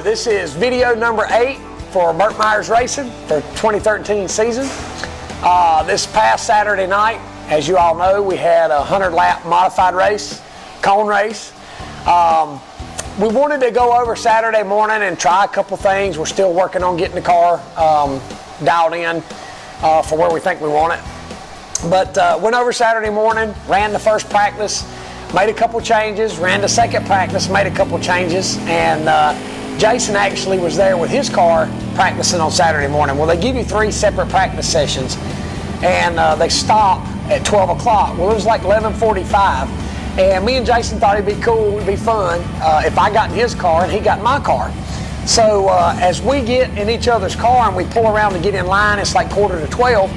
This is video number 8 for Burt Racing for 2013 season. This past Saturday night, as you all know, we had a 100-lap modified race, cone race. We wanted to go over Saturday morning and try a couple things. We're still working on getting the car dialed in for where we think we want it. But went over Saturday morning, ran the first practice, made a couple changes, ran the second practice, made a couple changes, and Jason actually was there with his car practicing on Saturday morning. Well, they give you 3 separate practice sessions, and they stop at 12 o'clock. Well, it was like 11:45, and me and Jason thought it'd be cool, it'd be fun if I got in his car and he got in my car. So as we get in each other's car and we pull around to get in line, it's like 11:45.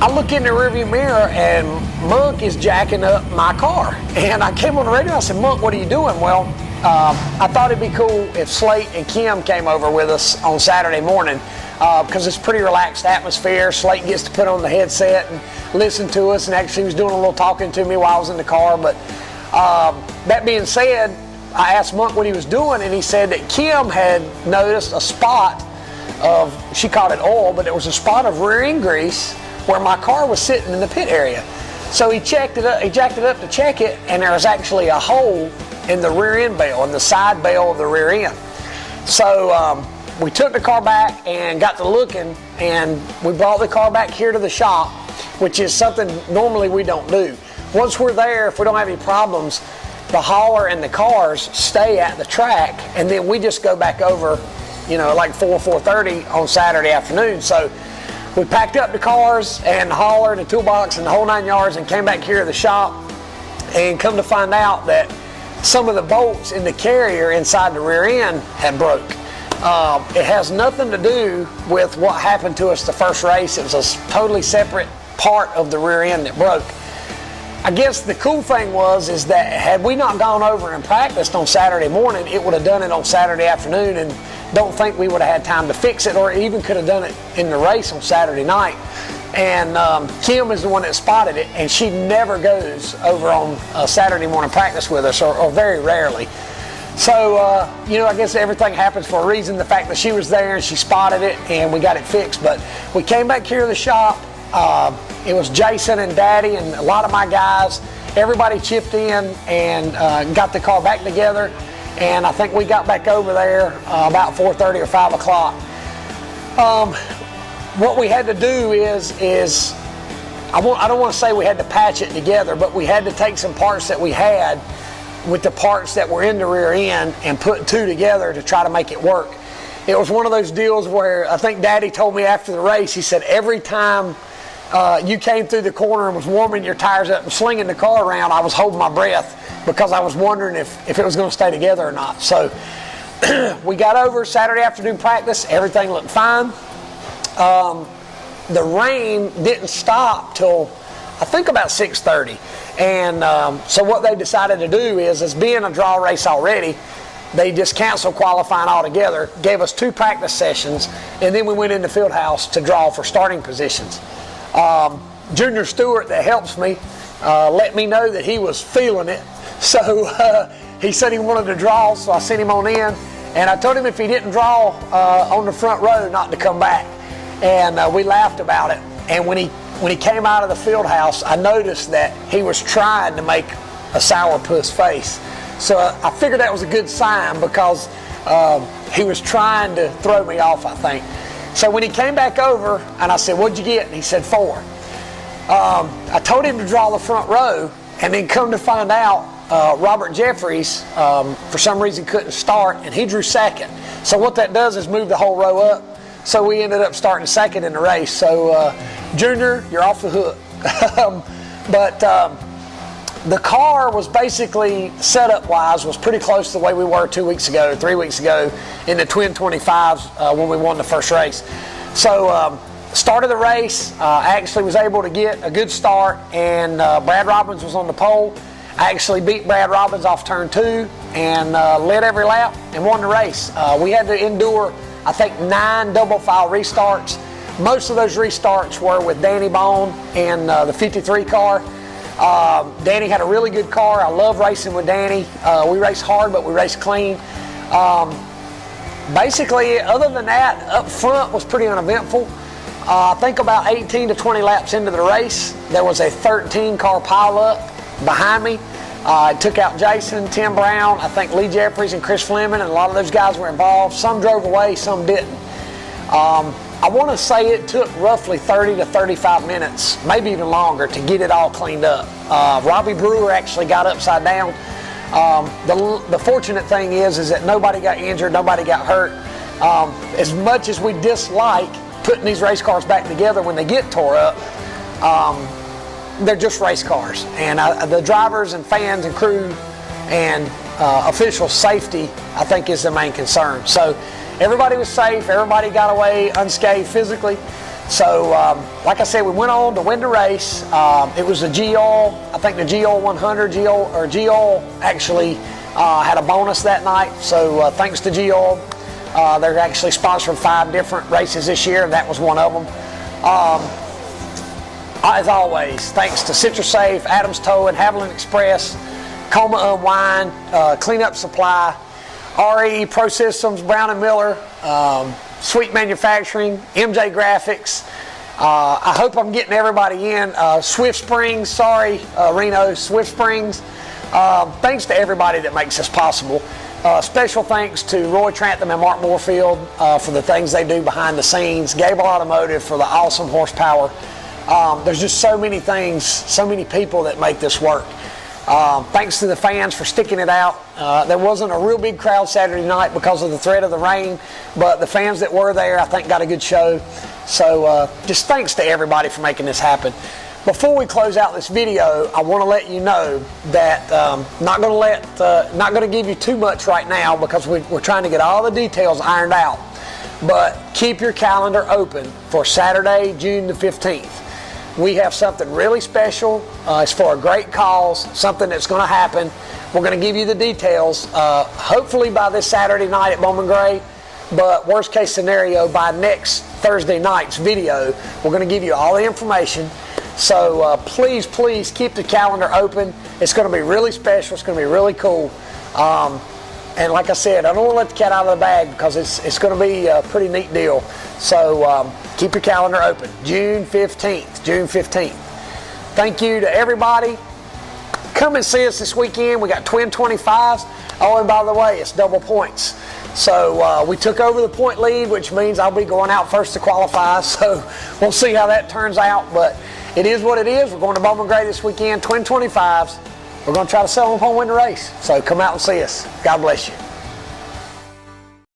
I look in the rearview mirror and Monk is jacking up my car. And I came on the radio and I said, Monk, what are you doing? Well, I thought it'd be cool if Slate and Kim came over with us on Saturday morning because it's a pretty relaxed atmosphere. Slate gets to put on the headset and listen to us, and actually he was doing a little talking to me while I was in the car. But that being said, I asked Monk what he was doing, and he said that Kim had noticed a spot of, she called it oil, but it was a spot of rear end grease where my car was sitting in the pit area. So he checked it up, he jacked it up to check it, and there was actually a hole in the rear end bell, in the side bell of the rear end. So we took the car back and got to looking, and we brought the car back here to the shop, which is something normally we don't do. Once we're there, if we don't have any problems, the hauler and the cars stay at the track, and then we just go back over, you know, like 4:30 on Saturday afternoon. So we packed up the cars and the hauler and the toolbox and the whole 9 yards and came back here to the shop, and come to find out that some of the bolts in the carrier inside the rear end had broke. It has nothing to do with what happened to us the first race. It was a totally separate part of the rear end that broke. I guess the cool thing is that had we not gone over and practiced on Saturday morning, it would have done it on Saturday afternoon, and don't think we would have had time to fix it, or even could have done it in the race on Saturday night. And Kim is the one that spotted it, and she never goes over on Saturday morning practice with us, or very rarely. So, you know, I guess everything happens for a reason. The fact that she was there and she spotted it and we got it fixed. But we came back here to the shop. It was Jason and Daddy and a lot of my guys. Everybody chipped in and got the car back together. And I think we got back over there about 4:30 or 5 o'clock. What we had to do is I don't want to say we had to patch it together, but we had to take some parts that we had with the parts that were in the rear end and put 2 together to try to make it work. It was one of those deals where I think Daddy told me after the race, he said every time you came through the corner and was warming your tires up and slinging the car around, I was holding my breath because I was wondering if it was going to stay together or not. So we got over Saturday afternoon practice. Everything looked fine. The rain didn't stop till I think about 6:30. And so what they decided to do is, as being a draw race already, they just canceled qualifying altogether, gave us 2 practice sessions, and then we went in the field house to draw for starting positions. Junior Stewart, that helps me, let me know that he was feeling it. So he said he wanted to draw, so I sent him on in, and I told him if he didn't draw on the front row not to come back. And we laughed about it. And when he came out of the field house, I noticed that he was trying to make a sourpuss face. So I figured that was a good sign, because he was trying to throw me off, I think. So when he came back over and I said, "What'd you get?" And he said 4. I told him to draw the front row, and then come to find out Robert Jeffries for some reason couldn't start, and he drew second. So what that does is move the whole row up. So we ended up starting second in the race. So Junior, you're off the hook. But the car was basically, setup-wise, was pretty close to the way we were 2 weeks ago, 3 weeks ago in the Twin 25s when we won the first race. So started the race, I actually was able to get a good start, and Brad Robbins was on the pole. I actually beat Brad Robbins off turn 2 and led every lap and won the race. We had to endure, I think, 9 double file restarts. Most of those restarts were with Danny Bone and the 53 car. Danny had a really good car. I love racing with Danny. We race hard, but we race clean. Basically, other than that, up front was pretty uneventful. I think about 18 to 20 laps into the race, there was a 13-car pileup behind me. It took out Jason, Tim Brown, I think Lee Jeffries and Chris Fleming, and a lot of those guys were involved. Some drove away, some didn't. I want to say it took roughly 30 to 35 minutes, maybe even longer, to get it all cleaned up. Robbie Brewer actually got upside down. The fortunate thing is that nobody got injured, nobody got hurt. As much as we dislike putting these race cars back together when they get tore up, they're just race cars. And the drivers and fans and crew and official safety, I think, is the main concern. So everybody was safe, everybody got away unscathed physically. So, like I said, we went on to win the race. It was the G-Oil, I think the G-Oil 100, G-Oil actually had a bonus that night. So thanks to G-Oil. They're actually sponsoring 5 different races this year, and that was one of them. As always, thanks to CitraSafe, Adams Towing, Haviland Express, Coma Unwind, Cleanup Supply, RE Pro Systems, Brown & Miller, Sweet Manufacturing, MJ Graphics. I hope I'm getting everybody in. Swift Springs, sorry, Reno, Swift Springs. Thanks to everybody that makes this possible. Special thanks to Roy Trantham and Mark Moorfield for the things they do behind the scenes. Gable Automotive for the awesome horsepower. There's just so many things, so many people that make this work. Thanks to the fans for sticking it out. There wasn't a real big crowd Saturday night because of the threat of the rain, but the fans that were there, I think, got a good show. So just thanks to everybody for making this happen. Before we close out this video, I want to let you know that not going to give you too much right now because we're trying to get all the details ironed out. But keep your calendar open for Saturday, June the 15th. We have something really special. It's for a great cause, something that's going to happen. We're going to give you the details, hopefully by this Saturday night at Bowman Gray, but worst case scenario, by next Thursday night's video, we're going to give you all the information. So please keep the calendar open. It's going to be really special. It's going to be really cool. And like I said, I don't want to let the cat out of the bag because it's going to be a pretty neat deal. So keep your calendar open. June 15th. June 15th. Thank you to everybody. Come and see us this weekend. We got twin 25s. Oh, and by the way, it's double points. So we took over the point lead, which means I'll be going out first to qualify. So we'll see how that turns out. But it is what it is. We're going to Bowman Gray this weekend, twin 25s. We're going to try to sell them home, win the race. So come out and see us. God bless you.